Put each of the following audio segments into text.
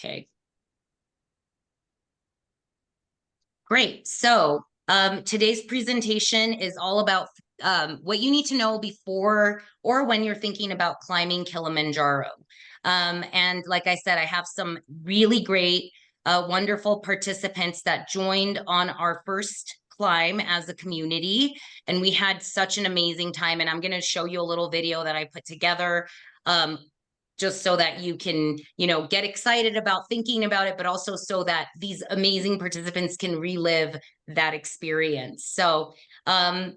Okay. Great. So today's presentation is all about what you need to know before or when you're thinking about climbing Kilimanjaro. And like I said, I have some really great, wonderful participants that joined on our first climb as a community. And we had such an amazing time. And I'm going to show you a little video that I put together. Just so that you can, get excited about thinking about it, but also so that these amazing participants can relive that experience. So my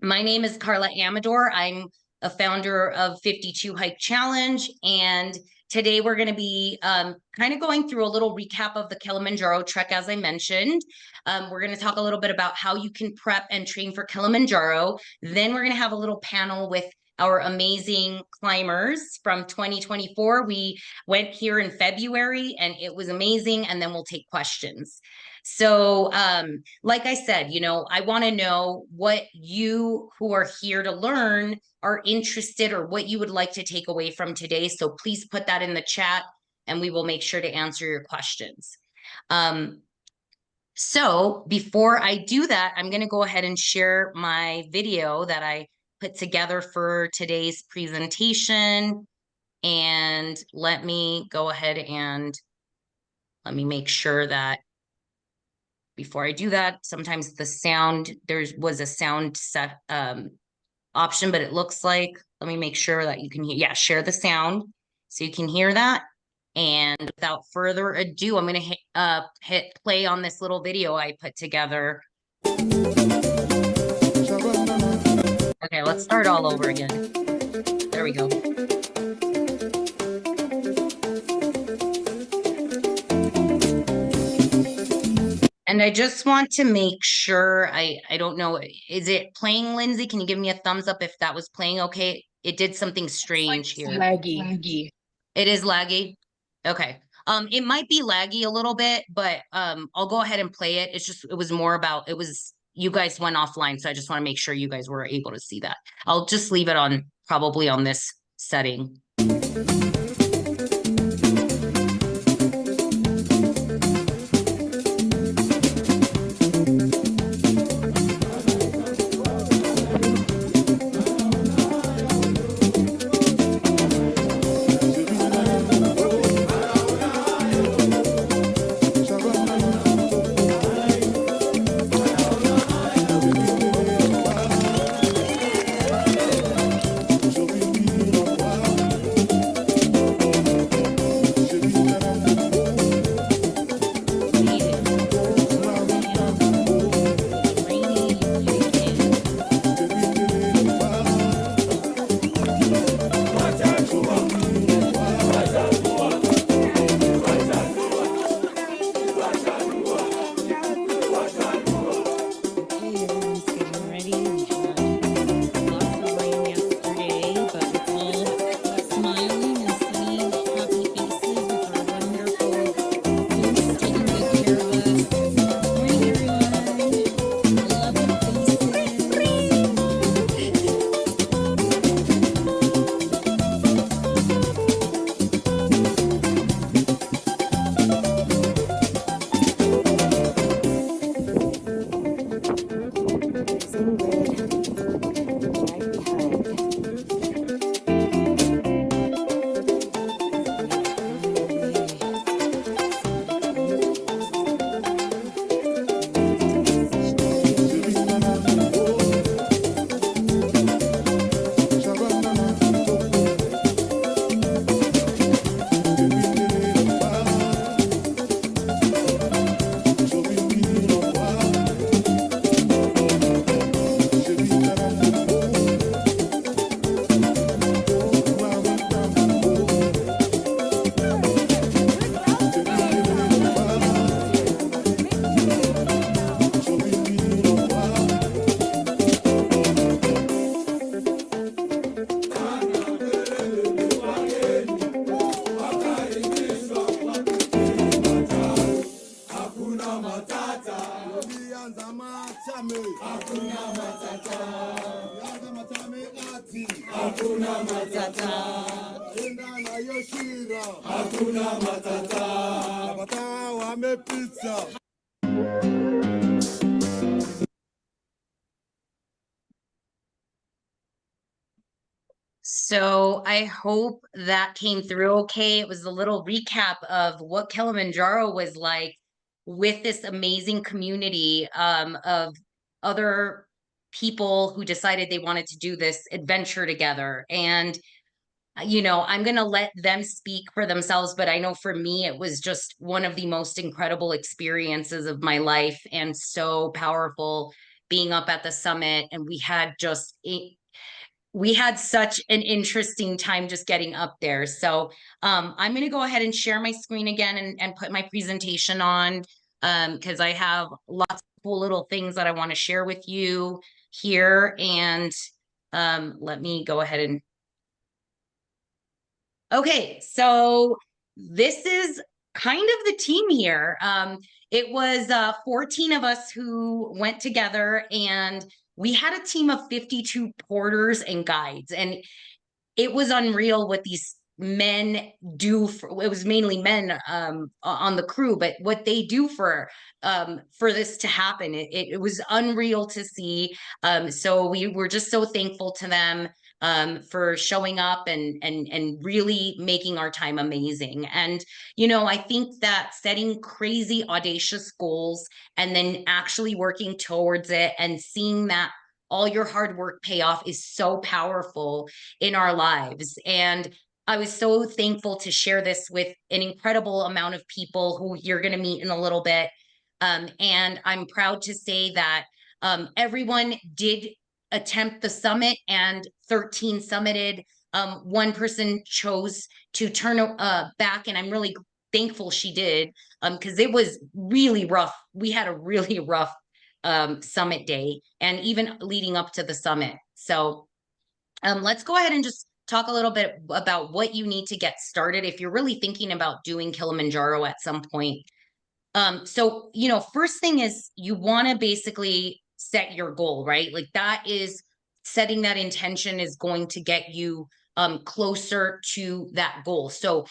name is Carla Amador. I'm a founder of 52 Hike Challenge. And today we're going to be kind of going through a little recap of the Kilimanjaro trek, as I mentioned. We're going to talk a little bit about how you can prep and train for Kilimanjaro. Then we're going to have a little panel with our amazing climbers from 2024. We went here in February and it was amazing. And then we'll take questions. So like I said, I want to know what you who are here to learn are interested or what you would like to take away from today. So please put that in the chat and we will make sure to answer your questions. So before I do that, I'm going to go ahead and share my video that I put together for today's presentation. And let me go ahead and let me make sure that before I do that, sometimes the sound, there was a sound set option, but it looks like, let me make sure that you can hear, yeah, share the sound so you can hear that. And without further ado, I'm going to hit play on this little video I put together. Okay, let's start all over again. There we go. And I just want to make sure, I don't know, is it playing, Lindsay? Can you give me a thumbs up if that was playing okay? It did something strange here. Laggy. It is laggy? Okay. It might be laggy a little bit, but I'll go ahead and play it. It was more about, you guys went offline, so I just want to make sure you guys were able to see that. I'll just leave it on, probably on this setting. Hakuna Matata. Matata wame pizza. So I hope that came through okay. It was a little recap of what Kilimanjaro was like with this amazing community of other people who decided they wanted to do this adventure together. And, I'm going to let them speak for themselves, but I know for me, it was just one of the most incredible experiences of my life and so powerful being up at the summit. And we had such an interesting time just getting up there. So I'm going to go ahead and share my screen again and put my presentation on because I have lots of cool little things that I want to share with you here. And let me go ahead and okay, so this is kind of the team here. It was 14 of us who went together, and we had a team of 52 porters and guides. And it was unreal what these men do it was mainly men on the crew, but what they do for this to happen, it was unreal to see. So we were just so thankful to them for showing up and really making our time amazing. And I think that setting crazy audacious goals and then actually working towards it and seeing that all your hard work pay off is so powerful in our lives. And I was so thankful to share this with an incredible amount of people who you're going to meet in a little bit. And I'm proud to say that everyone did attempt the summit and 13 summited. One person chose to turn back, and I'm really thankful she did because it was really rough. We had a really rough summit day and even leading up to the summit. So let's go ahead and just talk a little bit about what you need to get started if you're really thinking about doing Kilimanjaro at some point. So, first thing is you want to basically set your goal, right? Like that is setting that intention is going to get you closer to that goal. So,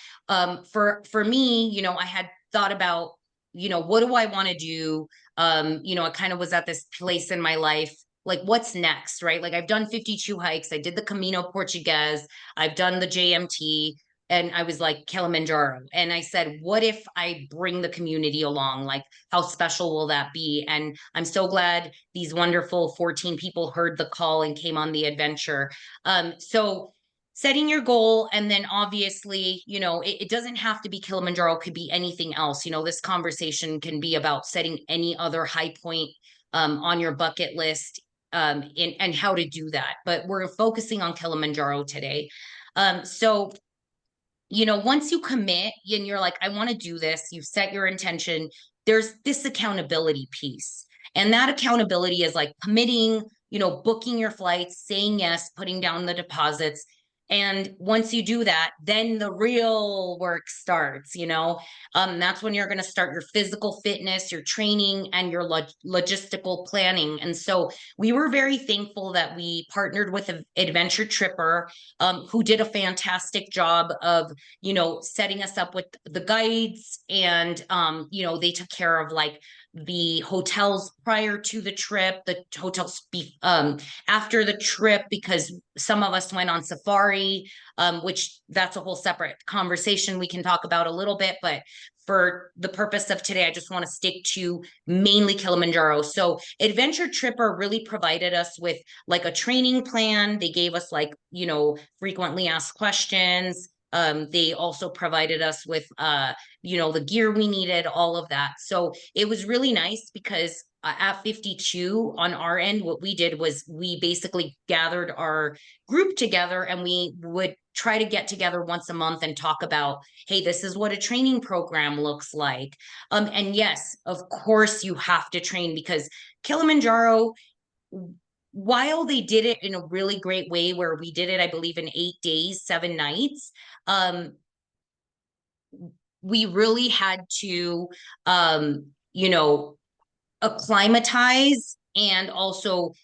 for me, I had thought about, what do I want to do? I kind of was at this place in my life, like what's next, right? Like I've done 52 hikes. I did the Camino Portugues. I've done the JMT, and I was like Kilimanjaro. And I said, what if I bring the community along? Like, how special will that be? And I'm so glad these wonderful 14 people heard the call and came on the adventure. So setting your goal, and then obviously, it doesn't have to be Kilimanjaro, it could be anything else. This conversation can be about setting any other high point on your bucket list, and how to do that. But we're focusing on Kilimanjaro today. So once you commit and you're like, I want to do this, you've set your intention, there's this accountability piece. And that accountability is like committing, booking your flights, saying yes, putting down the deposits. And once you do that, then the real work starts, that's when you're going to start your physical fitness, your training, and your logistical planning. And so we were very thankful that we partnered with an adventure tripper who did a fantastic job of setting us up with the guides, and they took care of like the hotels prior to the trip, the hotels after the trip, because some of us went on safari, which that's a whole separate conversation we can talk about a little bit. But for the purpose of today, I just want to stick to mainly Kilimanjaro. So Adventure Tripper really provided us with like a training plan. They gave us like, frequently asked questions. They also provided us with, the gear we needed, all of that. So it was really nice because at 52 on our end, what we did was we basically gathered our group together, and we would try to get together once a month and talk about, hey, this is what a training program looks like. And yes, of course you have to train, because Kilimanjaro, while they did it in a really great way, where we did it, I believe, in 8 days, 7 nights, we really had to, um, acclimatize and also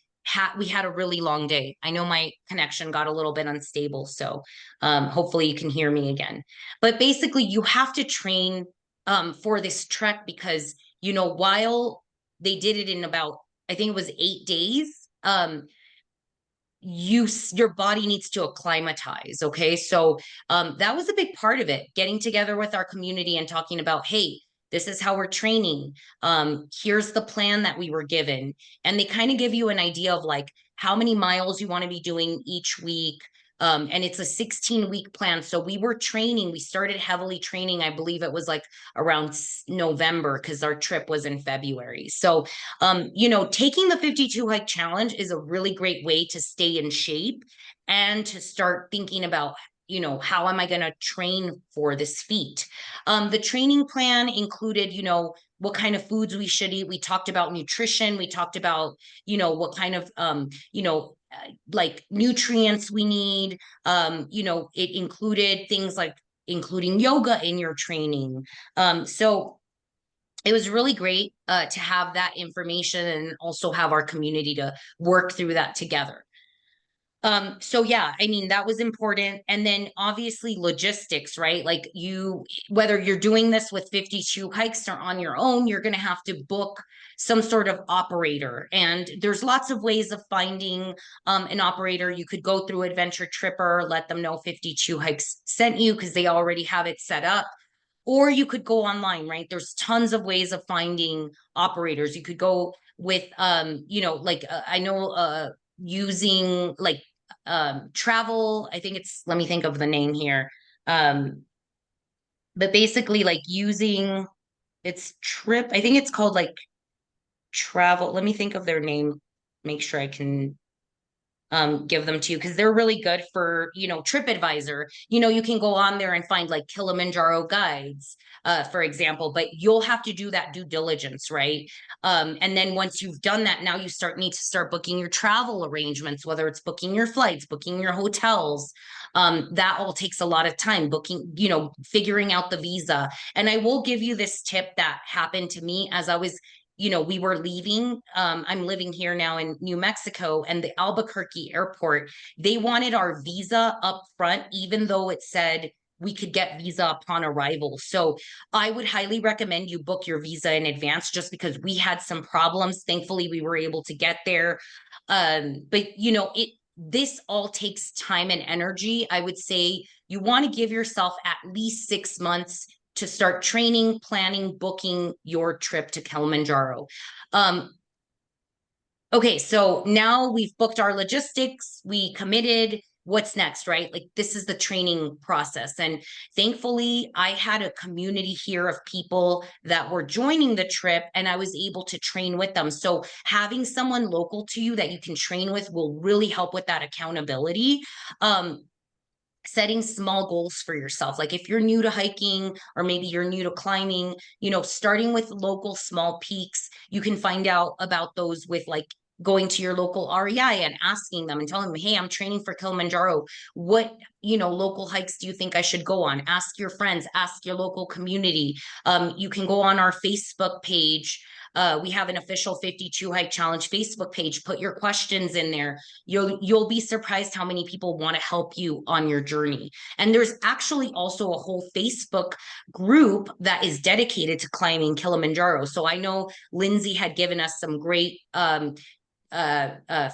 we had a really long day. I know my connection got a little bit unstable, so hopefully you can hear me again. But basically, you have to train for this trek because while they did it in about, I think it was 8 days. Your body needs to acclimatize. Okay, so that was a big part of it, getting together with our community and talking about, hey, this is how we're training. Here's the plan that we were given, and they kind of give you an idea of like how many miles you want to be doing each week. And it's a 16-week plan. So we were training, we started heavily training, I believe it was like around November, because our trip was in February. So taking the 52 hike challenge is a really great way to stay in shape and to start thinking about, how am I going to train for this feat? The training plan included, what kind of foods we should eat. We talked about nutrition. We talked about, what kind of, like nutrients we need. It included things like including yoga in your training. So it was really great to have that information and also have our community to work through that together. So yeah, I mean, that was important. And then obviously logistics, right? Like whether you're doing this with 52 hikes or on your own, you're going to have to book some sort of operator. And there's lots of ways of finding an operator. You could go through Adventure Tripper, let them know 52 hikes sent you because they already have it set up. Or you could go online, right? There's tons of ways of finding operators. You could go with like I know using like travel, I think it's, let me think of the name here. um but basically like using, it's trip, I think it's called like travel, let me think of their name, make sure I can give them to you because they're really good for, TripAdvisor. You can go on there and find like Kilimanjaro guides, for example, but you'll have to do that due diligence, right? And then once you've done that, now you need to start booking your travel arrangements, whether it's booking your flights, booking your hotels. That all takes a lot of time, booking, figuring out the visa. And I will give you this tip that happened to me as I was, we were leaving. I'm living here now in New Mexico, and the Albuquerque airport, they wanted our visa up front, even though it said we could get visa upon arrival. So I would highly recommend you book your visa in advance just because we had some problems. Thankfully, we were able to get there. But this all takes time and energy. I would say you want to give yourself at least 6 months to start training, planning, booking your trip to Kilimanjaro. Okay, so now we've booked our logistics, we committed. What's next, right? Like this is the training process. And thankfully, I had a community here of people that were joining the trip and I was able to train with them. So having someone local to you that you can train with will really help with that accountability. Setting small goals for yourself. Like if you're new to hiking or maybe you're new to climbing, starting with local small peaks, you can find out about those with like going to your local REI and asking them and telling them, hey, I'm training for Kilimanjaro. What, local hikes do you think I should go on? Ask your friends, ask your local community. You can go on our Facebook page. We have an official 52 hike challenge Facebook page. Put your questions in there. You'll be surprised how many people want to help you on your journey. And there's actually also a whole Facebook group that is dedicated to climbing Kilimanjaro. So I know Lindsay had given us some great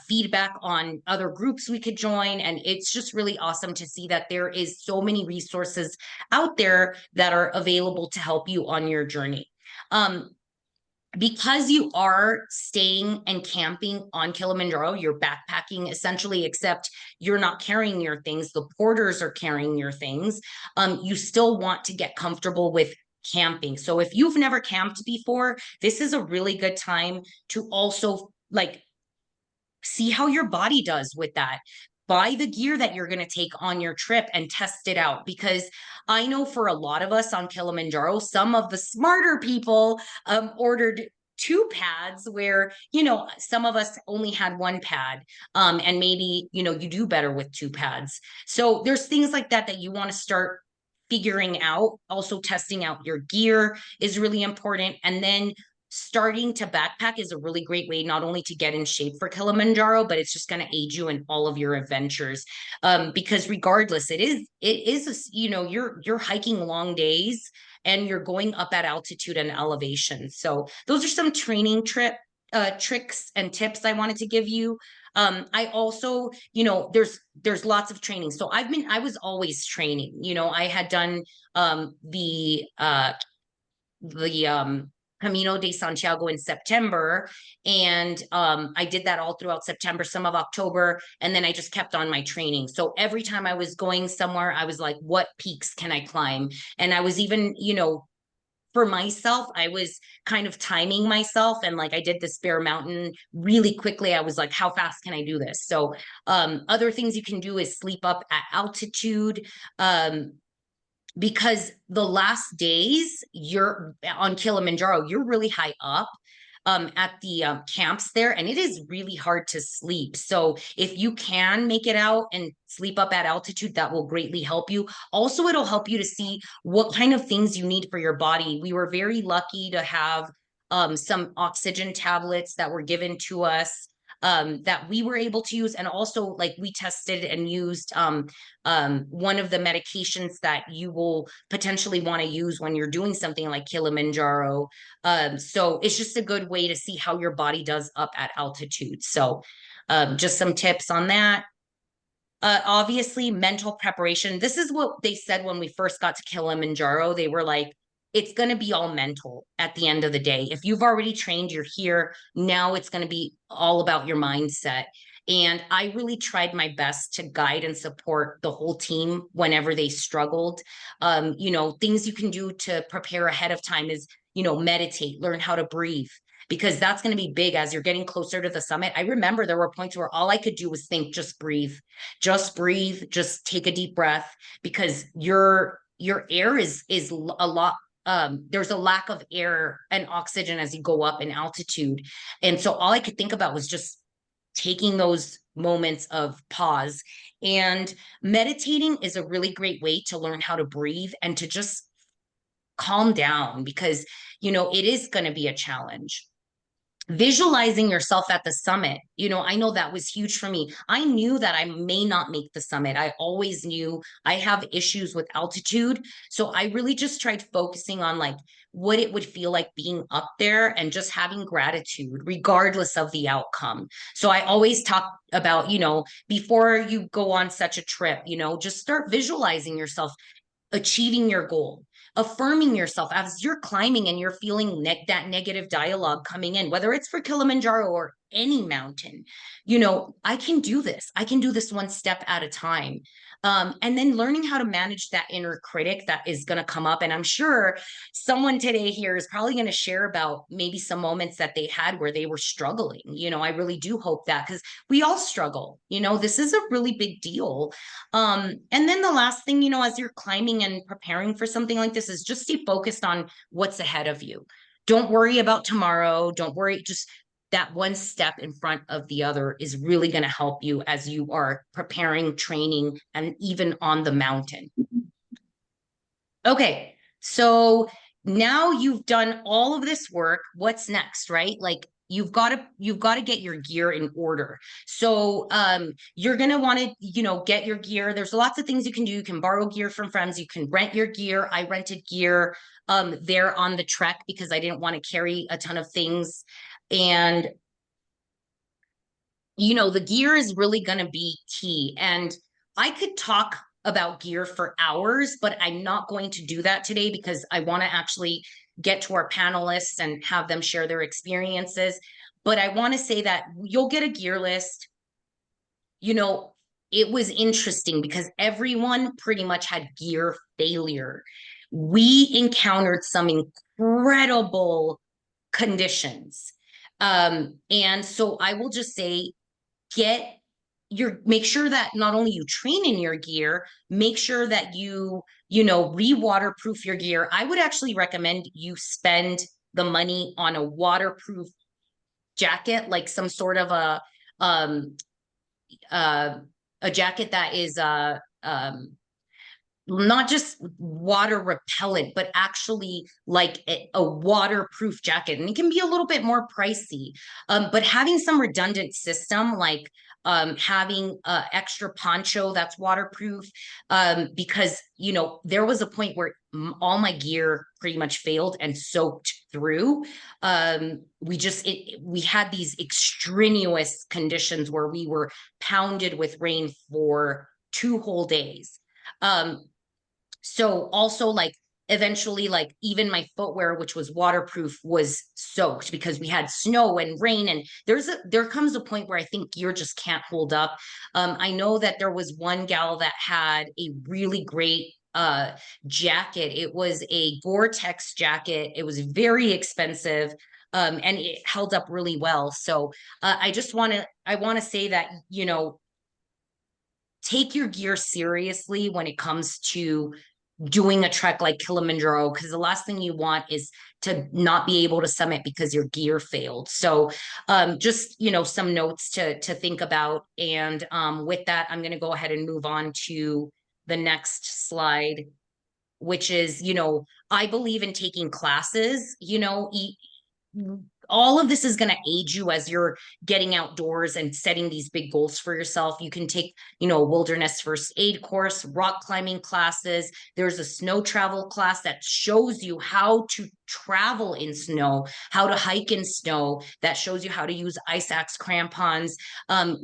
feedback on other groups we could join, and it's just really awesome to see that there is so many resources out there that are available to help you on your journey. Because you are staying and camping on Kilimanjaro, you're backpacking essentially, except you're not carrying your things. The porters are carrying your things. You still want to get comfortable with camping. So if you've never camped before, this is a really good time to also like see how your body does with that. Buy the gear that you're going to take on your trip and test it out. Because I know for a lot of us on Kilimanjaro, some of the smarter people ordered two pads where, some of us only had one pad. And maybe, you do better with two pads. So there's things like that that you want to start figuring out. Also testing out your gear is really important. And then starting to backpack is a really great way not only to get in shape for Kilimanjaro, but it's just going to aid you in all of your adventures. Because regardless, it is you know, you're hiking long days and you're going up at altitude and elevation. So those are some training tricks and tips I wanted to give you. I also, you know, there's lots of training. So I was always training. You know, I had done the Camino de Santiago in September. And I did that all throughout September, some of October, and then I just kept on my training. So every time I was going somewhere, I was like, what peaks can I climb? And I was even, you know, for myself, I was kind of timing myself, and like I did this Bear Mountain really quickly. I was like, how fast can I do this? So other things you can do is sleep up at altitude. Because the last days you're on Kilimanjaro, you're really high up at the camps there, and it is really hard to sleep. So if you can make it out and sleep up at altitude, that will greatly help you. Also, it'll help you to see what kind of things you need for your body. We were very lucky to have some oxygen tablets that were given to us that we were able to use. And also, like, we tested and used one of the medications that you will potentially want to use when you're doing something like Kilimanjaro. So it's just a good way to see how your body does up at altitude. So just some tips on that. Obviously, mental preparation. This is what they said when we first got to Kilimanjaro. They were like, it's going to be all mental at the end of the day. If you've already trained, you're here. Now it's going to be all about your mindset. And I really tried my best to guide and support the whole team whenever they struggled. You know, things you can do to prepare ahead of time is, you know, meditate, learn how to breathe, because that's going to be big as you're getting closer to the summit. I remember there were points where all I could do was think, just breathe, just take a deep breath, because your air is a lot. There's a lack of air and oxygen as you go up in altitude. And so all I could think about was just taking those moments of pause. And meditating is a really great way to learn how to breathe and to just calm down, because, you know, it is going to be a challenge. Visualizing yourself at the summit, you know, I know that was huge for me. I knew that I may not make the summit. I always knew I have issues with altitude. So I really just tried focusing on like what it would feel like being up there and just having gratitude regardless of the outcome. So I always talk about, you know, before you go on such a trip, you know, just start visualizing yourself achieving your goal, affirming yourself as you're climbing and you're feeling that negative dialogue coming in, whether it's for Kilimanjaro or any mountain. You know, I can do this. I can do this one step at a time. And then learning how to manage that inner critic that is going to come up. And I'm sure someone today here is probably going to share about maybe some moments that they had where they were struggling. You know, I really do hope that, because we all struggle. You know, this is a really big deal. And then the last thing, you know, as you're climbing and preparing for something like this, is just stay focused on what's ahead of you. Don't worry about tomorrow. Don't worry. Just that one step in front of the other is really going to help you as you are preparing, training, and even on the mountain. Okay, so now you've done all of this work. What's next, right? Like you've got to get your gear in order. So you're gonna want to, you know, get your gear. There's lots of things you can do. You can borrow gear from friends. You can rent your gear. I rented gear there on the trek because I didn't want to carry a ton of things. And you know, the gear is really going to be key. And I could talk about gear for hours, but I'm not going to do that today because I want to actually get to our panelists and have them share their experiences. But I want to say that you'll get a gear list. You know, it was interesting because everyone pretty much had gear failure. We encountered some incredible conditions. And so I will just say, get make sure that not only you train in your gear, make sure that you know, re-waterproof your gear. I would actually recommend you spend the money on a waterproof jacket, like some sort of um a jacket that is not just water repellent, but actually like a waterproof jacket. And it can be a little bit more pricey. But having some redundant system, like having extra poncho that's waterproof, because, you know, there was a point where all my gear pretty much failed and soaked through. We had these extraneous conditions where we were pounded with rain for 2 whole days. Um, so also like eventually like even my footwear, which was waterproof, was soaked because we had snow and rain. And there comes a point where I think gear just can't hold up. I know that there was one gal that had a really great jacket. It was a Gore-Tex jacket. It was very expensive. And it held up really well. So I want to say that, you know, take your gear seriously when it comes to doing a trek like Kilimanjaro, because the last thing you want is to not be able to summit because your gear failed. So just, you know, some notes to think about. And with that, I'm going to go ahead and move on to the next slide, which is, you know, I believe in taking classes, you know, all of this is going to aid you as you're getting outdoors and setting these big goals for yourself. You can take, you know, a wilderness first aid course, rock climbing classes. There's a snow travel class that shows you how to travel in snow, how to hike in snow, that shows you how to use ice axe crampons.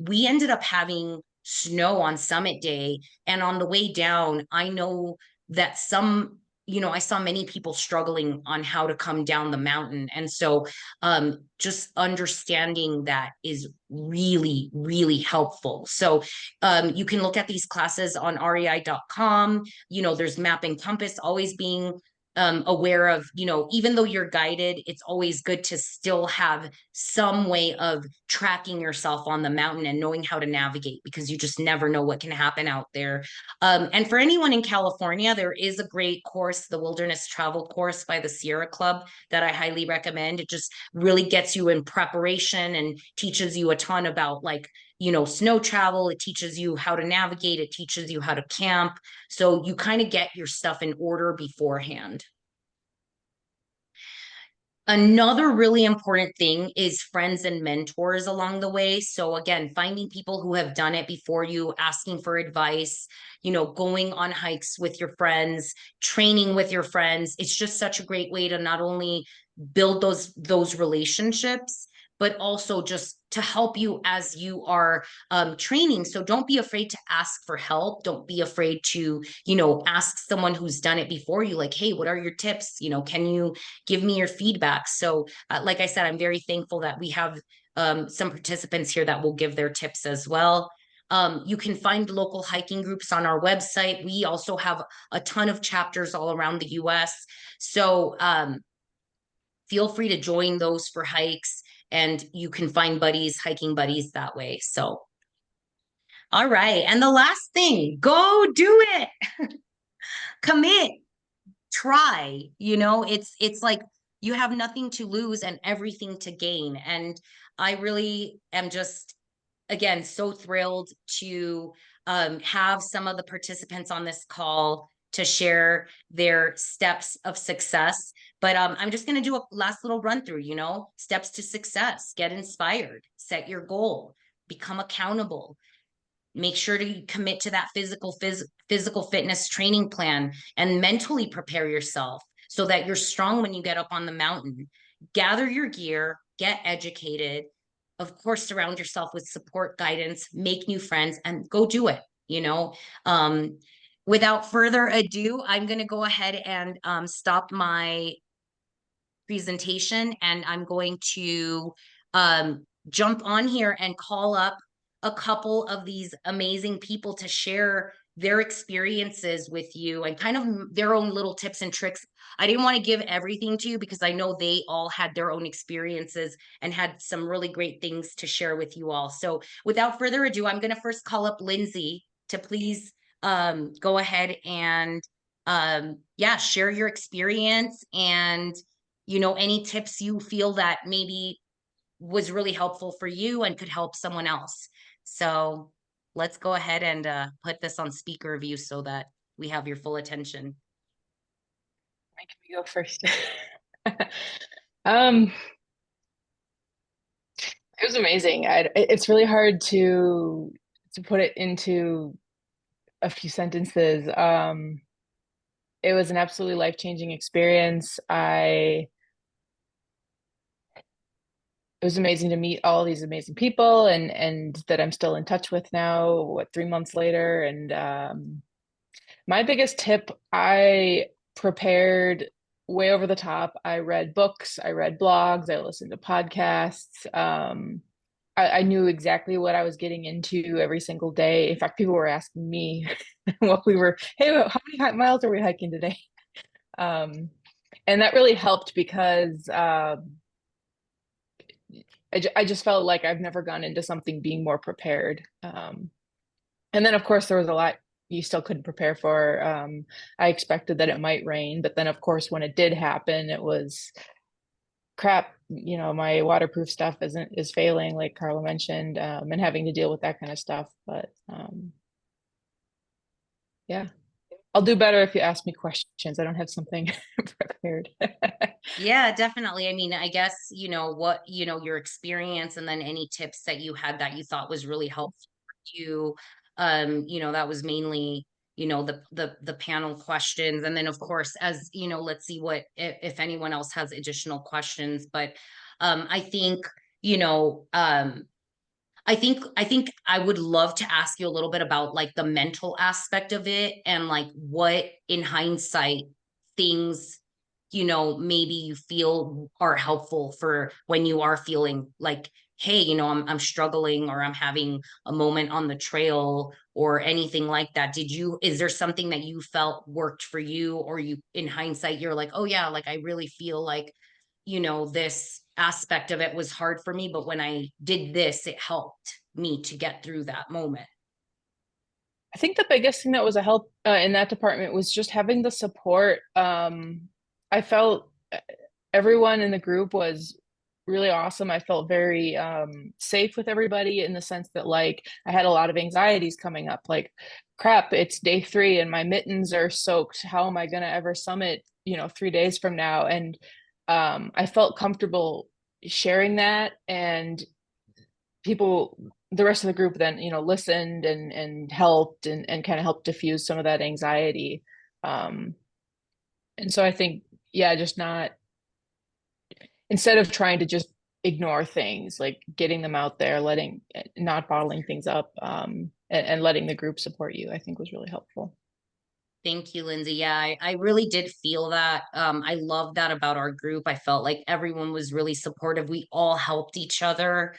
We ended up having snow on summit day, and on the way down, I know that some, you know, I saw many people struggling on how to come down the mountain. And so just understanding that is really, really helpful. So you can look at these classes on rei.com. You know, there's map and compass, always being aware of, you know, even though you're guided, it's always good to still have some way of tracking yourself on the mountain and knowing how to navigate, because you just never know what can happen out there. And for anyone in California, there is a great course, the Wilderness Travel course by the Sierra Club, that I highly recommend. It just really gets you in preparation and teaches you a ton about, like, you know, snow travel. It teaches you how to navigate. It teaches you how to camp. So you kind of get your stuff in order beforehand. Another really important thing is friends and mentors along the way. So again, finding people who have done it before you, asking for advice, you know, going on hikes with your friends, training with your friends. It's just such a great way to not only build those relationships, but also just to help you as you are training. So don't be afraid to ask for help. Don't be afraid to, you know, ask someone who's done it before you, like, hey, what are your tips? You know, can you give me your feedback? So, like I said, I'm very thankful that we have some participants here that will give their tips as well. You can find local hiking groups on our website. We also have a ton of chapters all around the US. So feel free to join those for hikes, and you can find buddies, hiking buddies that way. So, all right. And the last thing, go do it, commit, try. You know, it's like you have nothing to lose and everything to gain. And I really am just, again, so thrilled to have some of the participants on this call to share their steps of success. But I'm just going to do a last little run through, you know, steps to success. Get inspired, set your goal, become accountable, make sure to commit to that physical fitness training plan, and mentally prepare yourself so that you're strong when you get up on the mountain. Gather your gear, get educated, of course, surround yourself with support, guidance, make new friends, and go do it, you know. Without further ado, I'm going to go ahead and stop my presentation, and I'm going to jump on here and call up a couple of these amazing people to share their experiences with you and kind of their own little tips and tricks. I didn't want to give everything to you because I know they all had their own experiences and had some really great things to share with you all. So without further ado, I'm going to first call up Lindsay to please go ahead and yeah, share your experience and, you know, any tips you feel that maybe was really helpful for you and could help someone else. So let's go ahead and put this on speaker view so that we have your full attention. Can we go first? Um, it was amazing. It's really hard to put it into a few sentences. It was an absolutely life-changing experience. It was amazing to meet all these amazing people and that I'm still in touch with now, 3 months later. And my biggest tip, I prepared way over the top. I read books, I read blogs, I listened to podcasts. I knew exactly what I was getting into every single day. In fact, people were asking me what hey, how many miles are we hiking today? Um, and that really helped because I just felt like I've never gone into something being more prepared. And then, of course, there was a lot you still couldn't prepare for. I expected that it might rain, but then, of course, when it did happen, it was crap. My waterproof stuff is failing, like Carla mentioned, and having to deal with that kind of stuff. But yeah, I'll do better if you ask me questions. I don't have something prepared. Yeah, definitely. I mean, I guess, what, your experience and then any tips that you had that you thought was really helpful for you. That was mainly, the panel questions. And then of course, as, let's see what if anyone else has additional questions. But I think, you know, I think I would love to ask you a little bit about like the mental aspect of it and like what in hindsight things maybe you feel are helpful for when you are feeling like, hey, I'm struggling or I'm having a moment on the trail or anything like that. Is there something that you felt worked for you, or you in hindsight you're like, oh yeah, like I really feel like this aspect of it was hard for me, but when I did this, it helped me to get through that moment. I think the biggest thing that was a help in that department was just having the support. I felt everyone in the group was really awesome. I felt very safe with everybody in the sense that, like, I had a lot of anxieties coming up. Like, crap, it's day 3 and my mittens are soaked. How am I going to ever summit, 3 days from now? And I felt comfortable sharing that, and the rest of the group then listened and helped and kind of helped diffuse some of that anxiety. And so I think, yeah, just not, instead of trying to just ignore things, like getting them out there, not bottling things up, and letting the group support you, I think was really helpful. Thank you, Lindsay. Yeah, I really did feel that. I love that about our group. I felt like everyone was really supportive. We all helped each other.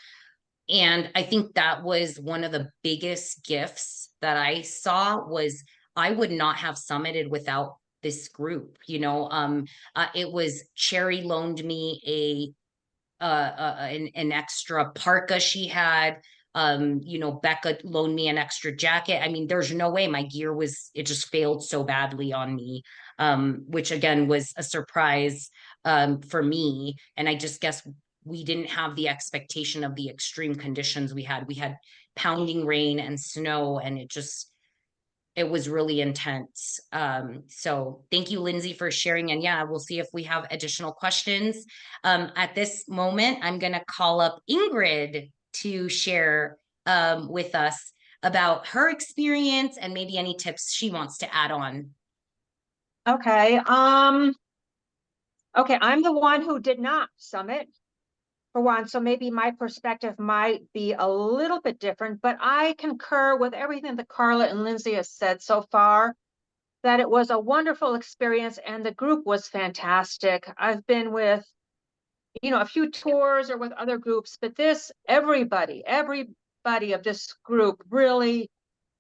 And I think that was one of the biggest gifts that I saw was I would not have summited without this group. It was Cherry loaned me an extra parka she had. Becca loaned me an extra jacket. I mean, there's no way my gear it just failed so badly on me, which again was a surprise for me. And I just guess we didn't have the expectation of the extreme conditions we had. We had pounding rain and snow, and it was really intense. So thank you, Lindsay, for sharing. And yeah, we'll see if we have additional questions. At this moment, I'm going to call up Ingrid to share with us about her experience and maybe any tips she wants to add on. Okay. Okay, I'm the one who did not summit for one, so maybe my perspective might be a little bit different, but I concur with everything that Carla and Lindsay has said so far, that it was a wonderful experience and the group was fantastic. I've been with, a few tours or with other groups, but everybody of this group really,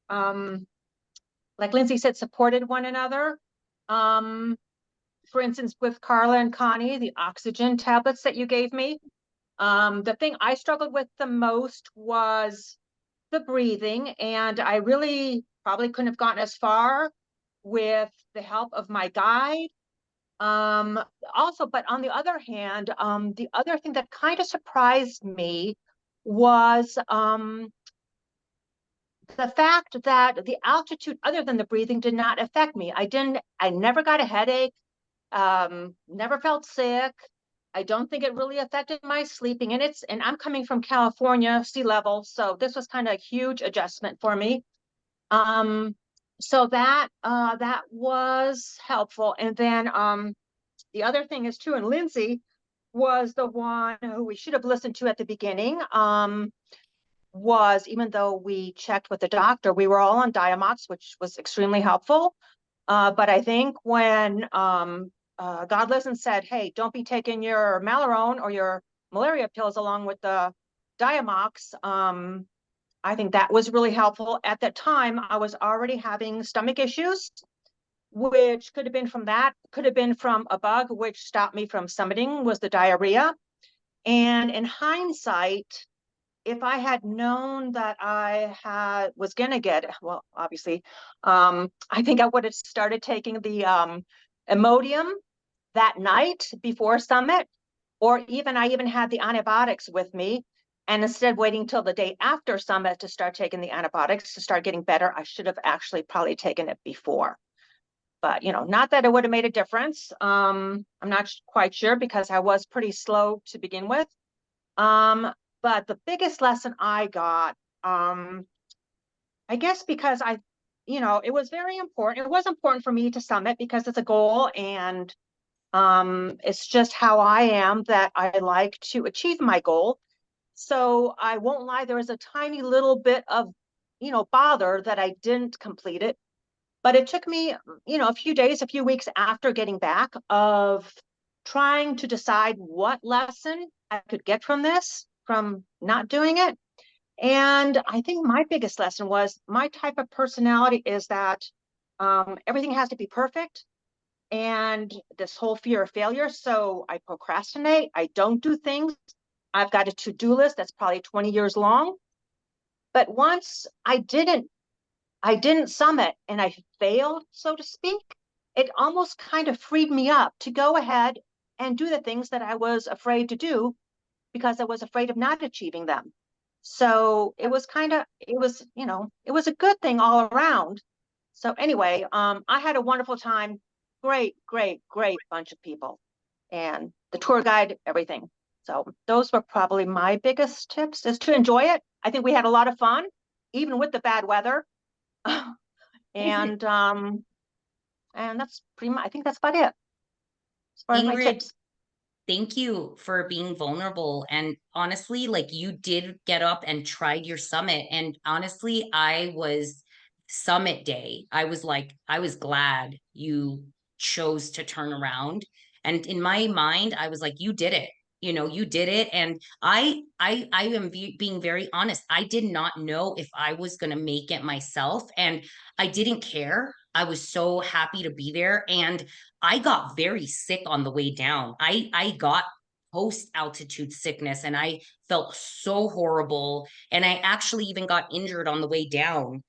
like Lindsay said, supported one another. For instance, with Carla and Connie, the oxygen tablets that you gave me. The thing I struggled with the most was the breathing, and I really probably couldn't have gotten as far with the help of my guide. Also, but on the other hand, the other thing that kind of surprised me was the fact that the altitude, other than the breathing, did not affect me. I never got a headache, never felt sick. I don't think it really affected my sleeping. And I'm coming from California, sea level, so this was kind of a huge adjustment for me. So that was helpful. And then the other thing is too, and Lindsay was the one who we should have listened to at the beginning. Was even though we checked with the doctor, we were all on Diamox, which was extremely helpful. But I think when God listened said, hey, don't be taking your Malarone or your malaria pills along with the Diamox. I think that was really helpful. At that time, I was already having stomach issues, which could have been from that, could have been from a bug, which stopped me from summiting, was the diarrhea. And in hindsight, if I had known that I was gonna get, well, obviously, I think I would have started taking the Imodium that night before summit, or I even had the antibiotics with me. And instead of waiting till the day after summit to start taking the antibiotics to start getting better, I should have actually probably taken it before. But not that it would have made a difference. I'm not quite sure because I was pretty slow to begin with. But the biggest lesson I got, I guess because it was very important. It was important for me to summit because it's a goal, and it's just how I am, that I like to achieve my goal. So I won't lie, there was a tiny little bit of, bother that I didn't complete it. But it took me, a few days, a few weeks after getting back of trying to decide what lesson I could get from this, from not doing it. And I think my biggest lesson was my type of personality is that everything has to be perfect, and this whole fear of failure. So I procrastinate. I don't do things. I've got a to-do list that's probably 20 years long. But once I didn't summit and I failed, so to speak, it almost kind of freed me up to go ahead and do the things that I was afraid to do because I was afraid of not achieving them. So it was it was a good thing all around. So anyway, I had a wonderful time. Great, great, great bunch of people, and the tour guide, everything. So those were probably my biggest tips, is to enjoy it. I think we had a lot of fun, even with the bad weather. and that's pretty much, I think that's about it as far as my Ingrid, tips. thank you for being vulnerable. And honestly, like, you did get up and tried your summit. And honestly, I was summit day. I was like, I was glad you chose to turn around. And in my mind, I was like, you did it. You did it. And I am being very honest. I did not know if I was going to make it myself. And I didn't care. I was so happy to be there. And I got very sick on the way down. I got post altitude sickness, and I felt so horrible, and I actually even got injured on the way down.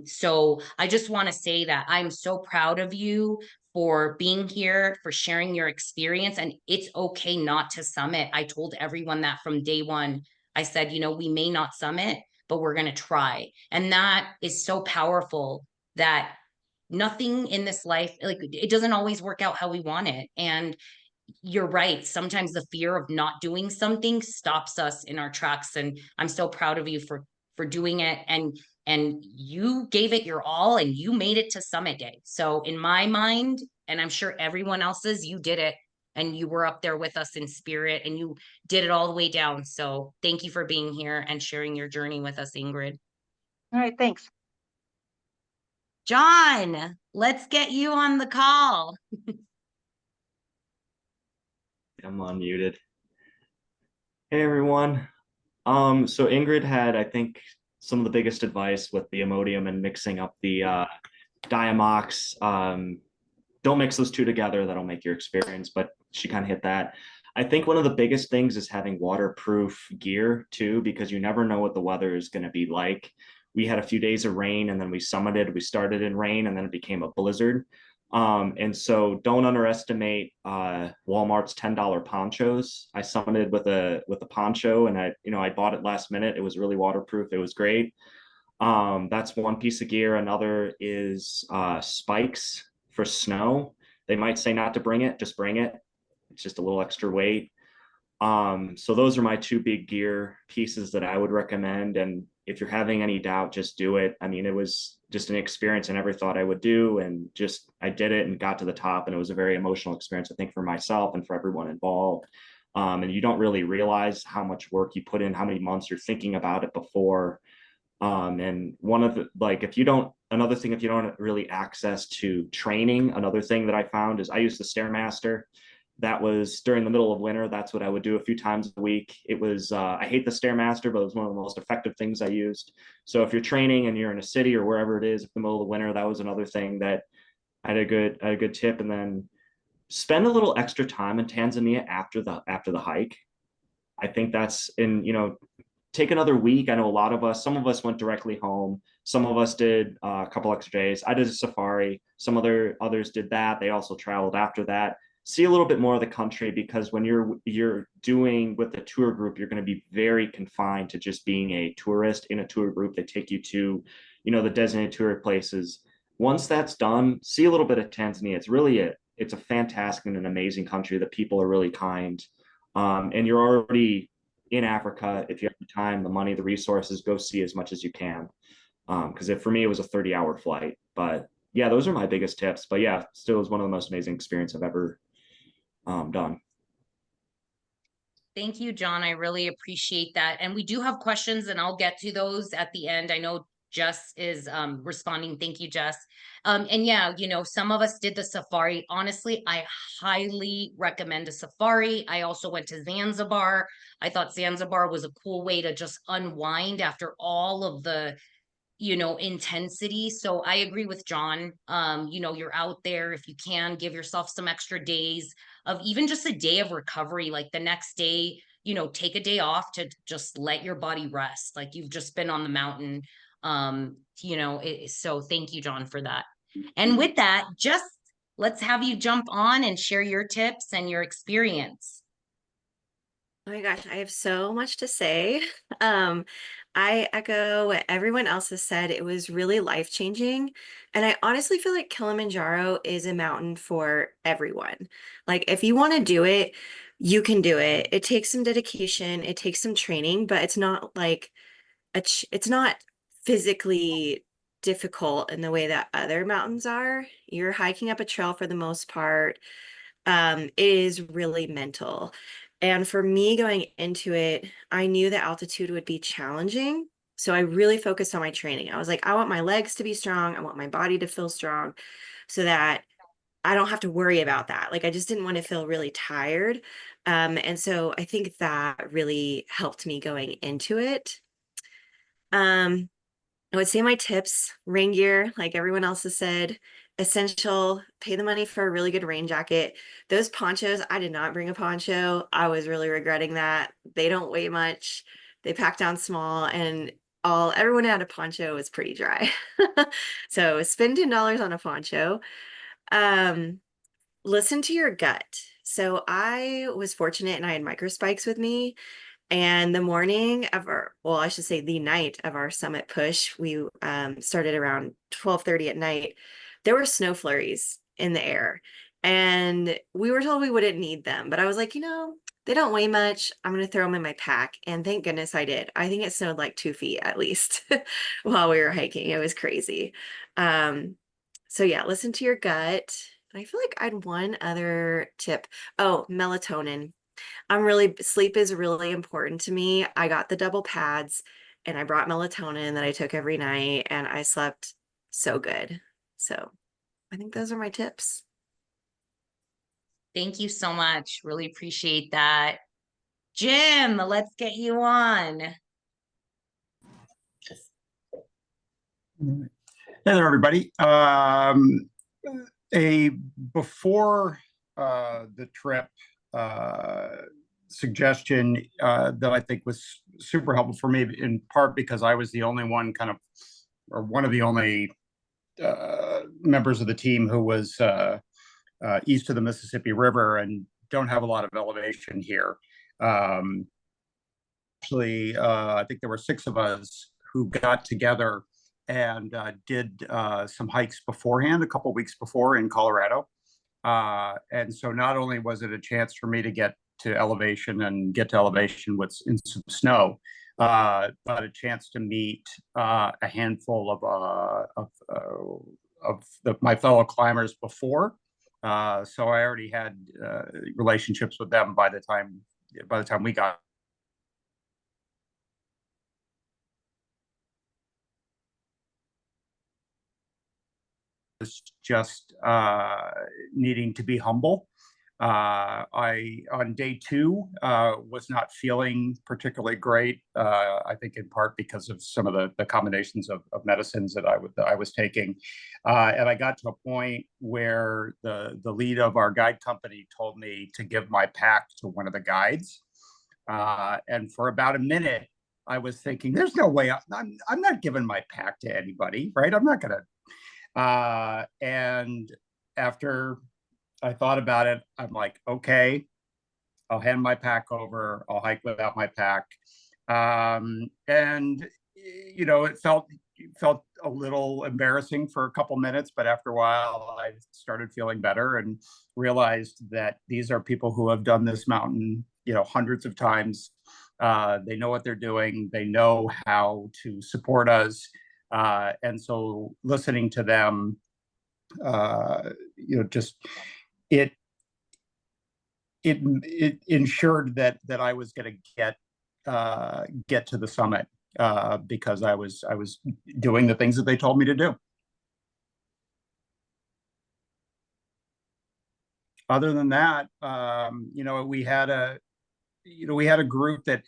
So I just want to say that I'm so proud of you for being here, for sharing your experience, and it's okay not to summit. I told everyone that from day one. I said, we may not summit, but we're going to try. And that is so powerful, that nothing in this life, like, it doesn't always work out how we want it. And you're right, sometimes the fear of not doing something stops us in our tracks. And I'm so proud of you for doing it. And you gave it your all, and you made it to summit day. So in my mind, and I'm sure everyone else's, you did it, and you were up there with us in spirit, and you did it all the way down. So thank you for being here and sharing your journey with us, Ingrid. All right, thanks. John, let's get you on the call. I'm unmuted. Hey everyone. So Ingrid had, I think, some of the biggest advice with the Imodium and mixing up the Diamox. Don't mix those two together, that'll make your experience, but she kind of hit that. I think one of the biggest things is having waterproof gear too, because you never know what the weather is going to be like. We had a few days of rain, and then we summited. We started in rain, and then it became a blizzard. And so don't underestimate Walmart's $10 ponchos. I summited with a poncho, and I bought it last minute. It was really waterproof. It was great. That's one piece of gear. Another is spikes for snow. They might say not to bring it, just bring it. It's just a little extra weight. So those are my two big gear pieces that I would recommend. And if you're having any doubt, just do it. I mean, it was just an experience I never thought I would do. And just, I did it and got to the top. And it was a very emotional experience, I think, for myself and for everyone involved. And you don't really realize how much work you put in, how many months you're thinking about it before. And one of the, like, if you don't, another thing, if you don't really access to training, another thing that I found is I used the Stairmaster. That was during the middle of winter. That's what I would do a few times a week. It was, I hate the Stairmaster, but it was one of the most effective things I used. So if you're training and you're in a city or wherever it is, in the middle of the winter, that was another thing that I had a good tip. And then spend a little extra time in Tanzania after the hike. I think that's in, you know, take another week. I know a lot of us, some of us went directly home. Some of us did a couple extra days. I did a safari. Some others did that. They also traveled after that. See a little bit more of the country, because when you're doing with the tour group, you're going to be very confined to just being a tourist in a tour group. They take you to, you know, the designated tour places. Once that's done, see a little bit of Tanzania. It's a fantastic and an amazing country. The people are really kind. And you're already in Africa. If you have the time, the money, the resources, go see as much as you can. Because for me, it was a 30-hour flight. But yeah, those are my biggest tips. But yeah, still is one of the most amazing experience I've ever done. Thank you, John. I really appreciate that. And we do have questions, and I'll get to those at the end. I know Jess is responding. Thank you, Jess. And yeah, you know, some of us did the safari. Honestly, I highly recommend a safari. I also went to Zanzibar. I thought Zanzibar was a cool way to just unwind after all of the, you know, intensity. So I agree with John. You know, you're out there, if you can, give yourself some extra days of even just a day of recovery, like the next day, you know, take a day off to just let your body rest. Like you've just been on the mountain. You know, so thank you, John, for that. And with that, just let's have you jump on and share your tips and your experience. Oh my gosh, I have so much to say. Um, I echo what everyone else has said. It was really life-changing. And I honestly feel like Kilimanjaro is a mountain for everyone. Like, if you want to do it, you can do it. It takes some dedication, it takes some training, but it's not like it's not physically difficult in the way that other mountains are. You're hiking up a trail for the most part. It is really mental. And for me going into it, I knew that altitude would be challenging. So I really focused on my training. I was like, I want my legs to be strong. I want my body to feel strong so that I don't have to worry about that. Like, I just didn't want to feel really tired. And so I think that really helped me going into it. Um, I would say my tips: rain gear, like everyone else has said, essential. Pay the money for a really good rain jacket. Those ponchos, I did not bring a poncho. I was really regretting that. They don't weigh much. They pack down small, and everyone had a poncho was pretty dry. So spend $10 on a poncho. Um, Listen to your gut. So I was fortunate and I had micro spikes with me. And the morning of well, I should say the night of our summit push, we started around 12:30 at night. There were snow flurries in the air, and we were told we wouldn't need them. But I was like, you know, they don't weigh much. I'm going to throw them in my pack. And thank goodness I did. I think it snowed like 2 feet at least while we were hiking. It was crazy. So yeah, listen to your gut. I feel like I had one other tip. Oh, melatonin. Sleep is really important to me. I got the double pads and I brought melatonin that I took every night, and I slept so good. So I think those are my tips. Thank you so much. Really appreciate that. Jim, let's get you on. Hey there, everybody. Before the trip suggestion that I think was super helpful for me, in part because I was the only one or one of the only members of the team who was east of the Mississippi River and don't have a lot of elevation here. Actually, I think there were 6 of us who got together and did some hikes beforehand, a couple weeks before in Colorado. And so not only was it a chance for me to get to elevation and get to elevation with in some snow, but a chance to meet a handful of my fellow climbers before. So I already had relationships with them by the time we got. Just needing to be humble. I on day 2 was not feeling particularly great. I think in part because of some of the combinations of medicines that I was taking, and I got to a point where the lead of our guide company told me to give my pack to one of the guides, and for about a minute I was thinking, "There's no way I'm not giving my pack to anybody, right? I'm not gonna." And after I thought about it, I'm like, okay, I'll hand my pack over. I'll hike without my pack. And it felt a little embarrassing for a couple minutes, but after a while, I started feeling better and realized that these are people who have done this mountain, hundreds of times. They know what they're doing. They know how to support us. And so listening to them, just it ensured that I was going to get to the summit because I was doing the things that they told me to do. Other than that, we had a group that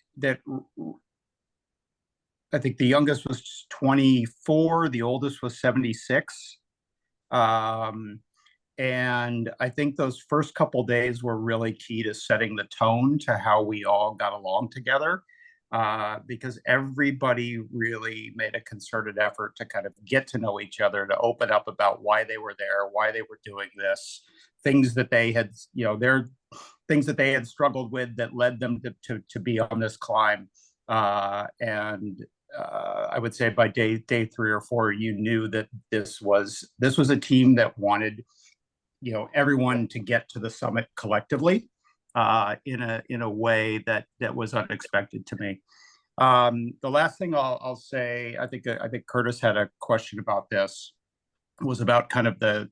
I think the youngest was 24, the oldest was 76. And I think those first couple days were really key to setting the tone to how we all got along together, because everybody really made a concerted effort to kind of get to know each other, to open up about why they were there, why they were doing this, things that they had, things that they had struggled with that led them to be on this climb. And I would say by day 3 or 4, you knew that this was a team that wanted, everyone to get to the summit collectively, in a way that was unexpected to me. The last thing I'll say, I think Curtis had a question about this, was about kind of the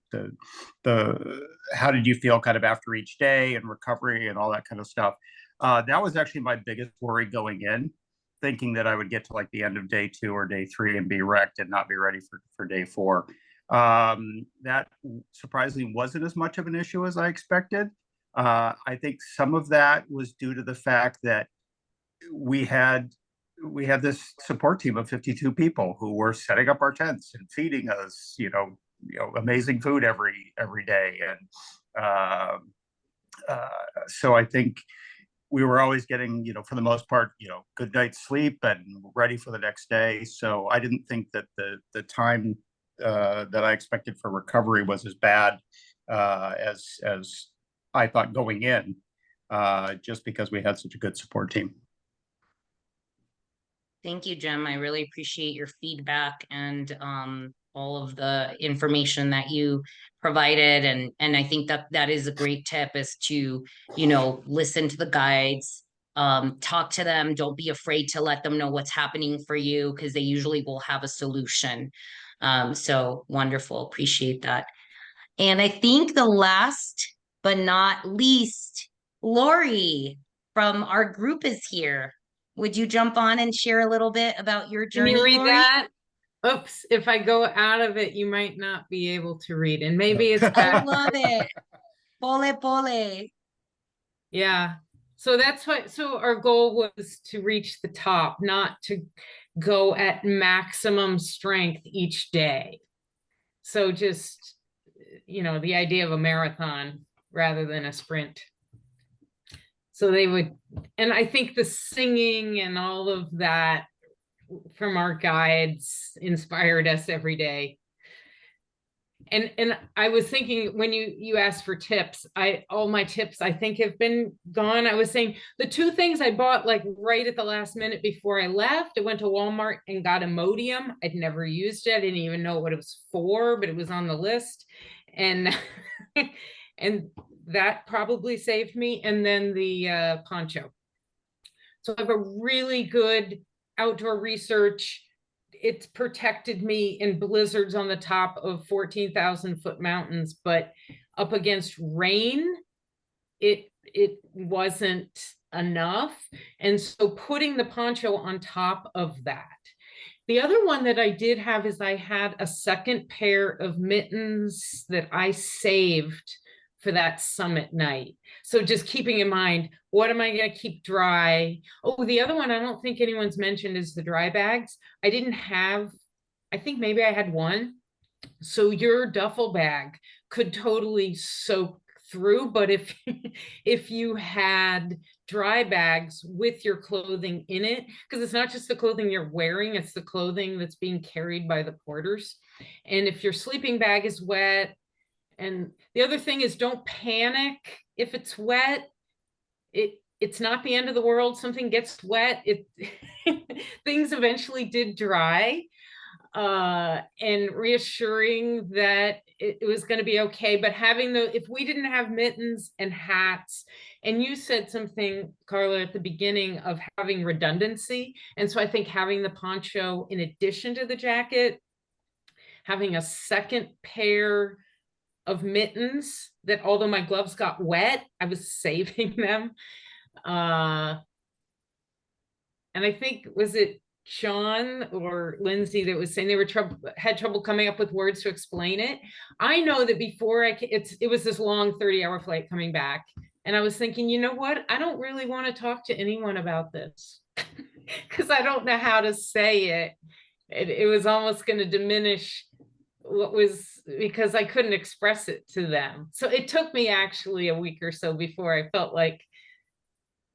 how did you feel kind of after each day and recovery and all that kind of stuff. That was actually my biggest worry going in, thinking that I would get to like the end of day 2 or day 3 and be wrecked and not be ready for day 4. That surprisingly wasn't as much of an issue as I expected. I think some of that was due to the fact that we had this support team of 52 people who were setting up our tents and feeding us, amazing food every day. And so I think we were always getting, for the most part, good night's sleep and ready for the next day. So I didn't think that the time that I expected for recovery was as bad as I thought going in, just because we had such a good support team. Thank you, Jim. I really appreciate your feedback and all of the information that you provided. And I think that is a great tip, is to, listen to the guides, talk to them. Don't be afraid to let them know what's happening for you, because they usually will have a solution. So wonderful. Appreciate that. And I think the last but not least, Lori from our group is here. Would you jump on and share a little bit about your Can journey, you read Lori? that? Oops, if I go out of it, you might not be able to read, and maybe it's I back. love it. Pole pole. Yeah. So so our goal was to reach the top, not to go at maximum strength each day. So just, the idea of a marathon rather than a sprint. So they would, and I think the singing and all of that from our guides inspired us every day. And I was thinking when you asked for tips, all my tips I think have been gone. I was saying the two things I bought like right at the last minute before I left, I went to Walmart and got Imodium. I'd never used it. I didn't even know what it was for, but it was on the list. And and that probably saved me. And then the poncho. So I have a really good outdoor research. It's protected me in blizzards on the top of 14,000-foot mountains, but up against rain, it wasn't enough. And so putting the poncho on top of that. The other one that I did have is I had a second pair of mittens that I saved for that summit night. So just keeping in mind, what am I going to keep dry? Oh, the other one I don't think anyone's mentioned is the dry bags. I didn't have, I think maybe I had one. So your duffel bag could totally soak through, but if if you had dry bags with your clothing in it, because it's not just the clothing you're wearing, it's the clothing that's being carried by the porters. And if your sleeping bag is wet, and the other thing is don't panic if it's wet. It's not the end of the world. Something gets wet. Things eventually did dry. And reassuring that it was going to be okay. But having if we didn't have mittens and hats, and you said something, Carla, at the beginning of having redundancy. And so I think having the poncho in addition to the jacket, having a second pair of mittens that although my gloves got wet, I was saving them. And I think, was it Sean or Lindsay that was saying they had trouble coming up with words to explain it. I know that before it was this long 30-hour flight coming back. And I was thinking, you know what? I don't really want to talk to anyone about this because I don't know how to say it. It was almost going to diminish what was, because I couldn't express it to them. So it took me actually a week or so before I felt like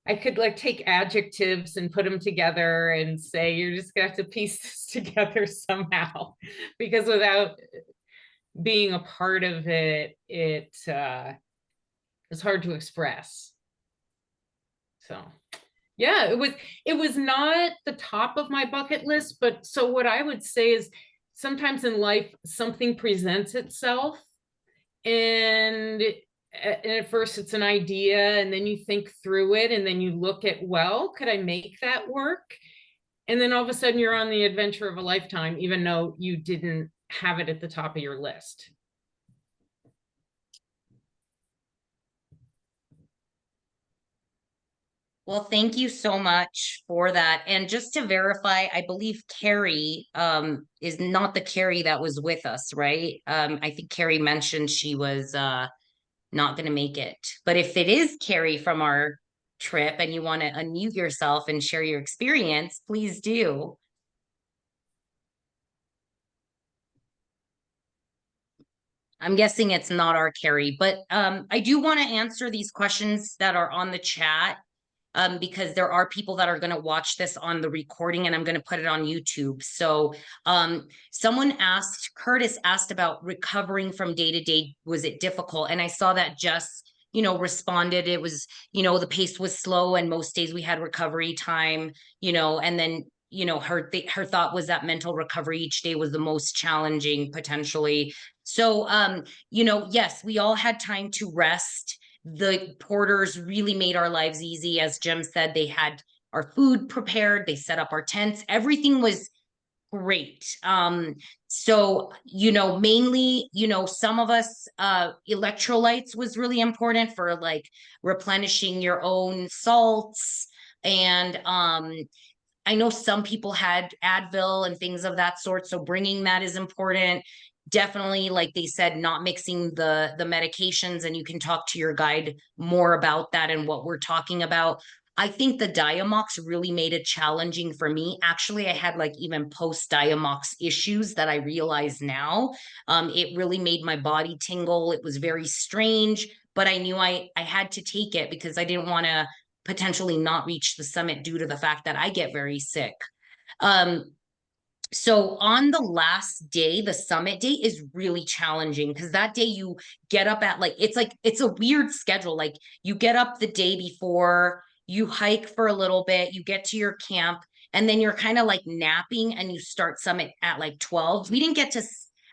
I could like take adjectives and put them together and say, you're just gonna have to piece this together somehow, because without being a part of it, it's hard to express. So yeah, it was not the top of my bucket list, but so what I would say is sometimes in life, something presents itself and at first it's an idea and then you think through it and then you look at, well, could I make that work? And then all of a sudden you're on the adventure of a lifetime, even though you didn't have it at the top of your list. Well, thank you so much for that. And just to verify, I believe Carrie is not the Carrie that was with us, right? I think Carrie mentioned she was not going to make it. But if it is Carrie from our trip and you want to unmute yourself and share your experience, please do. I'm guessing it's not our Carrie, but I do want to answer these questions that are on the chat. Because there are people that are going to watch this on the recording and I'm going to put it on YouTube. So someone asked, Curtis asked about recovering from day to day. Was it difficult? And I saw that Jess, responded. It was, the pace was slow and most days we had recovery time, and then, her thought was that mental recovery each day was the most challenging potentially. So, yes, we all had time to rest. The porters really made our lives easy. As Jim said, they had our food prepared. They set up our tents. Everything was great. So, mainly, some of us, electrolytes was really important for like replenishing your own salts. And, I know some people had Advil and things of that sort. So bringing that is important. Definitely, like they said, not mixing the medications, and you can talk to your guide more about that and what we're talking about. I think the Diamox really made it challenging for me. Actually, I had like even post Diamox issues that I realize now. It really made my body tingle. It was very strange, but I knew I had to take it because I didn't want to potentially not reach the summit due to the fact that I get very sick. So on the last day, the summit day is really challenging because that day you get up at like it's a weird schedule. Like you get up the day before, you hike for a little bit, you get to your camp, and then you're kind of like napping and you start summit at like 12. We didn't get to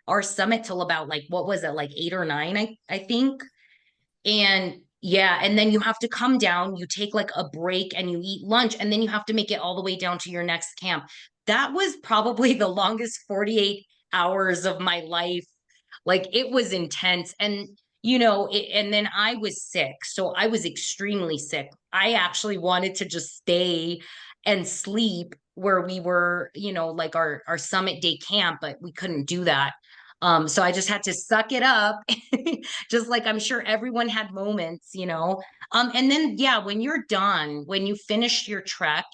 our summit till about like what was it, like 8 or 9, I think. And yeah, and then you have to come down, you take like a break and you eat lunch, and then you have to make it all the way down to your next camp. That was probably the longest 48 hours of my life. Like it was intense. And, and then I was sick. So I was extremely sick. I actually wanted to just stay and sleep where we were, like our summit day camp, but we couldn't do that. So I just had to suck it up, just like I'm sure everyone had moments. And then, yeah, when you're done, when you finish your trek,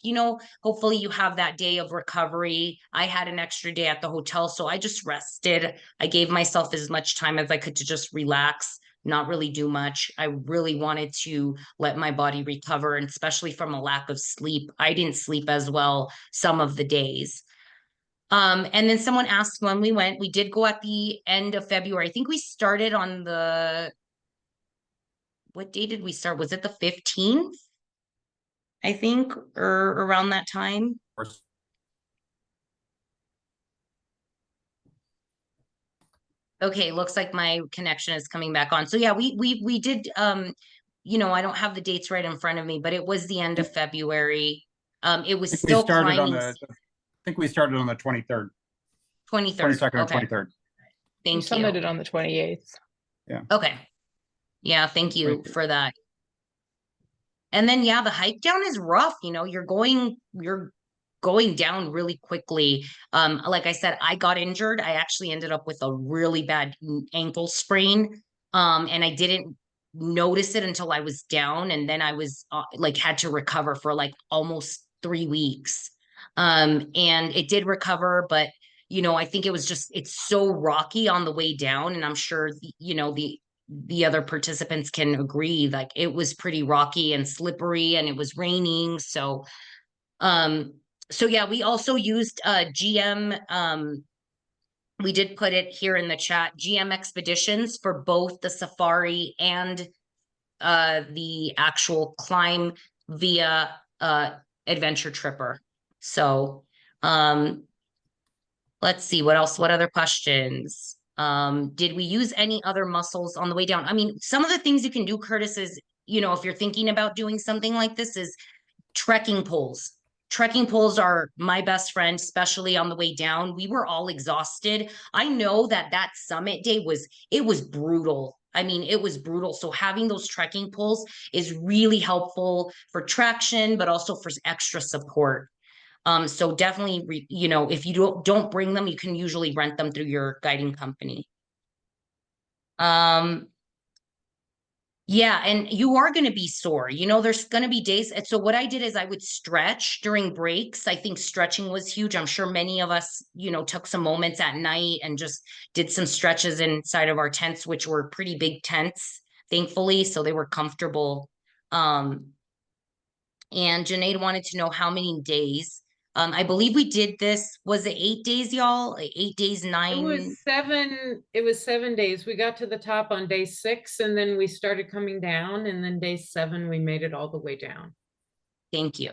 hopefully you have that day of recovery. I had an extra day at the hotel, so I just rested. I gave myself as much time as I could to just relax, not really do much. I really wanted to let my body recover, and especially from a lack of sleep. I didn't sleep as well some of the days. And then someone asked when we went. We did go at the end of February. I think we started on what day did we start? Was it the 15th? I think, or around that time. Okay, looks like my connection is coming back on. So yeah, we did I don't have the dates right in front of me, but it was the end of February. It was still climbing. I think we started on the 23rd. 23rd. 22nd or Okay. 23rd. We Thank summited you. on the 28th. Yeah. Okay. Yeah, thank you for that. And then yeah, the hike down is rough, you're going down really quickly. Like I said, I got injured. I actually ended up with a really bad ankle sprain. And I didn't notice it until I was down, and then I was like had to recover for like almost 3 weeks. And it did recover, but I think it was just it's so rocky on the way down, and I'm sure the other participants can agree, like it was pretty rocky and slippery, and it was raining. So yeah, we also used GM. We did put it here in the chat, GM Expeditions for both the safari and the actual climb via Adventure Tripper. So let's see what else. What other questions? Did we use any other muscles on the way down? I mean, some of the things you can do, Curtis, is, if you're thinking about doing something like this, is trekking poles. Trekking poles are my best friend, especially on the way down. We were all exhausted. I know that summit day it was brutal. I mean, it was brutal. So having those trekking poles is really helpful for traction, but also for extra support. So definitely, if you don't bring them, you can usually rent them through your guiding company. Yeah, and you are going to be sore. There's going to be days. And so what I did is I would stretch during breaks. I think stretching was huge. I'm sure many of us, took some moments at night and just did some stretches inside of our tents, which were pretty big tents, thankfully. So they were comfortable. And Janae wanted to know how many days. I believe we did this. Was it 8 days, y'all? 8 days, 9? It was 7 days. We got to the top on day 6, and then we started coming down, and then day 7, we made it all the way down. Thank you.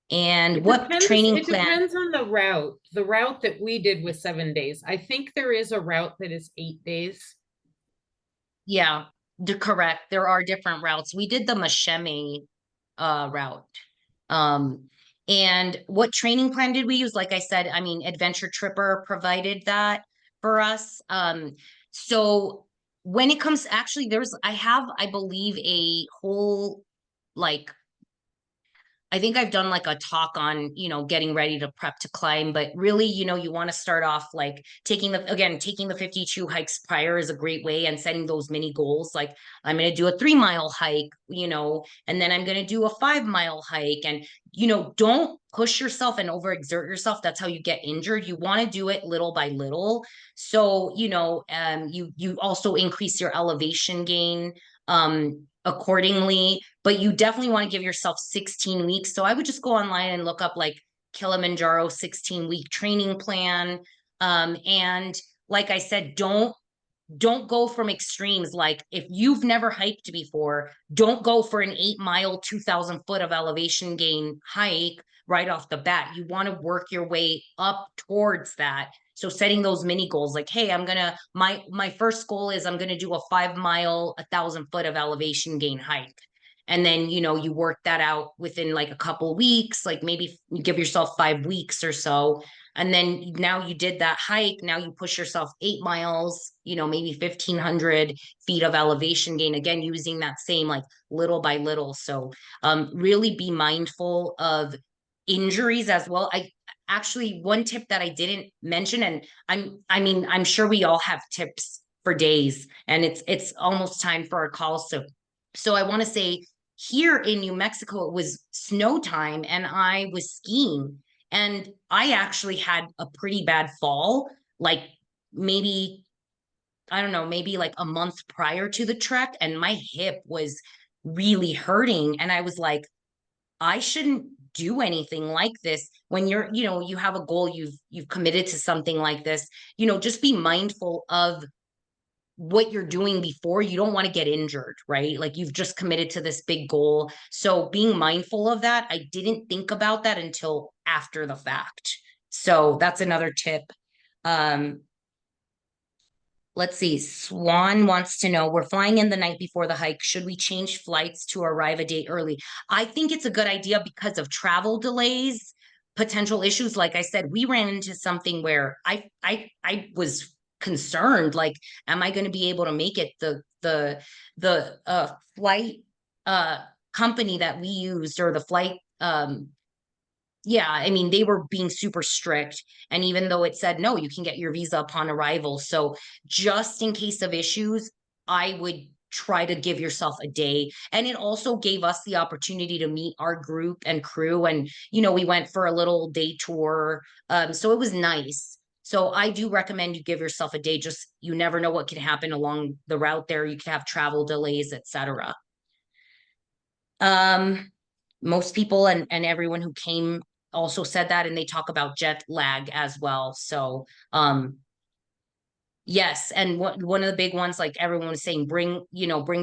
And what training plan? It depends on the route. The route that we did was 7 days. I think there is a route that is 8 days. Yeah, correct. There are different routes. We did the Masheme route. And what training plan did we use? Like I said, I mean, Adventure Tripper provided that for us. So when it comes, actually, I believe, a whole, like, I think I've done like a talk on, getting ready to prep to climb, but really, you want to start off like taking the 52 hikes prior is a great way, and setting those mini goals. Like I'm going to do a 3-mile hike, and then I'm going to do a 5-mile hike, and, don't push yourself and overexert yourself. That's how you get injured. You want to do it little by little. So, you also increase your elevation gain, accordingly, but you definitely want to give yourself 16 weeks. So I would just go online and look up like Kilimanjaro 16-week training plan. And like I said, don't go from extremes. Like if you've never hiked before, don't go for an 8-mile, 2,000 foot of elevation gain hike right off the bat. You want to work your way up towards that. So setting those mini goals, like, hey, my first goal is I'm gonna do a 5-mile, 1,000 foot of elevation gain hike. And then, you work that out within like a couple weeks, like maybe you give yourself 5 weeks or so. And then now you did that hike. Now you push yourself 8 miles, maybe 1,500 feet of elevation gain, again, using that same like little by little. So really be mindful of injuries as well. One tip that I didn't mention, and I'm sure we all have tips for days, and it's almost time for our call. So I want to say here in New Mexico, it was snow time and I was skiing. And I actually had a pretty bad fall, like maybe, I don't know, maybe like a month prior to the trek. And my hip was really hurting. And I was like, I shouldn't do anything like this. When you have a goal, you've committed to something like this, just be mindful of what you're doing before. You don't want to get injured, right? Like you've just committed to this big goal. So being mindful of that, I didn't think about that until after the fact. So that's another tip. Um, Let's see. Swan wants to know, we're flying in the night before the hike. Should we change flights to arrive a day early? I think it's a good idea because of travel delays, potential issues. Like I said, we ran into something where I was concerned, like, am I going to be able to make it? The flight company that we used, or the flight yeah, I mean, they were being super strict. And even though it said, no, you can get your visa upon arrival. So just in case of issues, I would try to give yourself a day. And it also gave us the opportunity to meet our group and crew. And, we went for a little day tour. So it was nice. So I do recommend you give yourself a day. Just, you never know what can happen along the route there. You could have travel delays, etc. Most people and everyone who came also said that, and they talk about jet lag as well. So yes, and one of the big ones, like everyone was saying, bring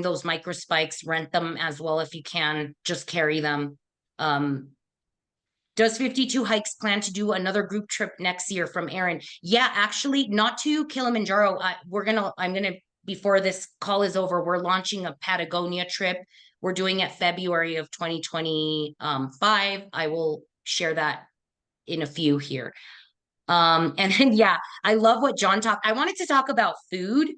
those micro spikes, rent them as well if you can, just carry them. Does 52 Hikes plan to do another group trip next year, from Aaron? Yeah, actually, not to Kilimanjaro. Before this call is over, we're launching a Patagonia trip. We're doing it February of 2025. I will share that in a few here. And then, yeah, I love what John talked. I wanted to talk about food.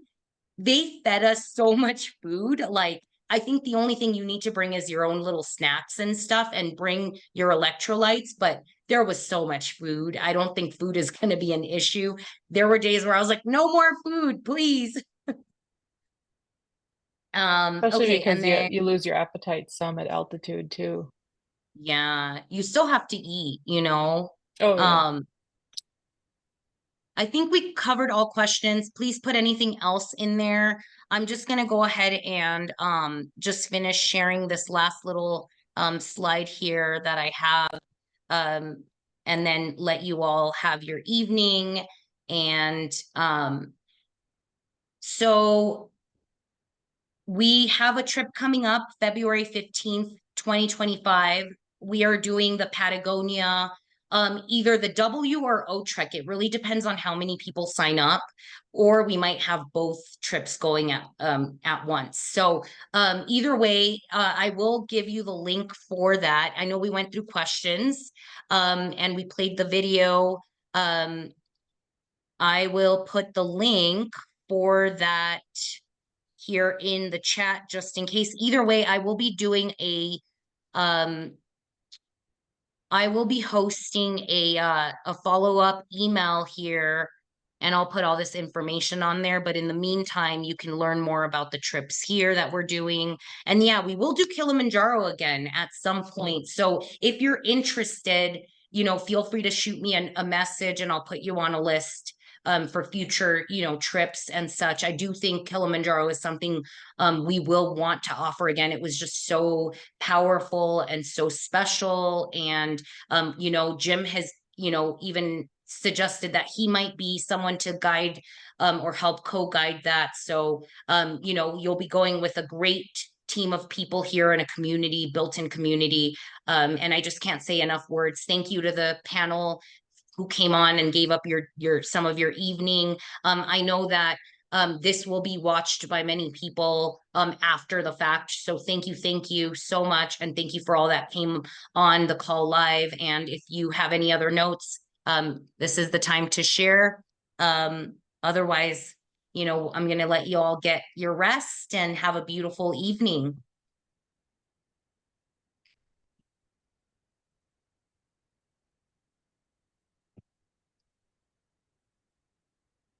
They fed us so much food. Like, I think the only thing you need to bring is your own little snacks and stuff, and bring your electrolytes. But there was so much food. I don't think food is going to be an issue. There were days where I was like, no more food, please. Especially Okay, because and then you lose your appetite some at altitude too. yeah, you still have to eat, Oh yeah. I think we covered all questions. Please put anything else in there. I'm just going to go ahead and just finish sharing this last little slide here that I have, and then let you all have your evening. And so we have a trip coming up February 15th, 2025. We are doing the Patagonia, either the W or O trek. It really depends on how many people sign up, or we might have both trips going at once. So either way, I will give you the link for that. I know we went through questions and we played the video. I will put the link for that here in the chat just in case. Either way, I will be doing I will be hosting a follow-up email here, and I'll put all this information on there. But in the meantime, you can learn more about the trips here that we're doing. And yeah, we will do Kilimanjaro again at some point. So if you're interested, feel free to shoot me a message and I'll put you on a list. for future, trips and such. I do think Kilimanjaro is something we will want to offer again. It was just so powerful and so special. And, Jim has, even suggested that he might be someone to guide or help co-guide that. So, you'll be going with a great team of people here in a community, built-in community. And I just can't say enough words. Thank you to the panel who came on and gave up your some of your evening. I know that this will be watched by many people after the fact. So thank you so much. And thank you for all that came on the call live. And if you have any other notes, this is the time to share. Otherwise, I'm going to let you all get your rest and have a beautiful evening.